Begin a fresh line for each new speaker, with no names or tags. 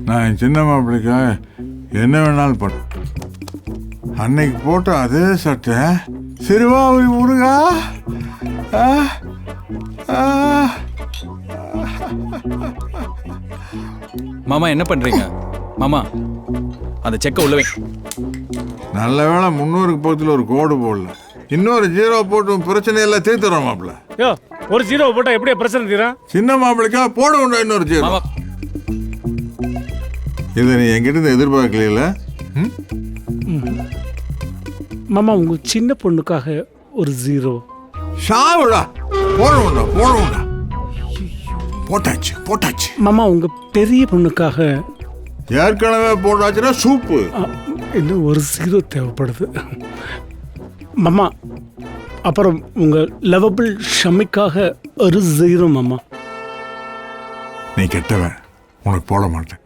நான் என் சின்ன மாப்பிள்ளைக்காக என்ன வேணாலும் பண்ண. அன்னைக்கு போட்ட அதே சட்டை சிறுவாபுரி முருகா. ஆ, ஆ.
மாமா என்ன பண்றீங்க? மாமா அந்த செக்கை உள்ளவே.
நல்ல வேளை 300க்கு பக்கத்தில் ஒரு கோடு போடல. இன்னொரு 0 போட்டு பிரச்சனையெல்லாம் தீர்த்துறோம் மாப்பிள்ள.
யோ ஒரு 0 போட்டா எப்படியா பிரச்சனை தீரும்?
சின்ன மாப்பிள்ளைக்கா போட உண்டா இன்னொரு 0?
மாமா
இதை நீ என்கிட்ட எதிர்பார்க்கல.
மாமா உங்க சின்ன பொண்ணுக்காக ஒரு 0.
ஷாவுடா போட உண்டா போட உண்டா. போட்டாச்சு போட்டாச்சு.
மாமா உங்க பெரிய பொண்ணுக்காக
ஏற்கனவே போட்டாச்சுன்னா சூப்பு.
இன்னும் ஒரு 0 தேவைப்படுது. மாமா அப்புறம் உங்க லவபிள் ஷமிக்காக ஒரு 0 மாமா.
நீ கெட்டவன், உனக்கு போட மாட்டேன்.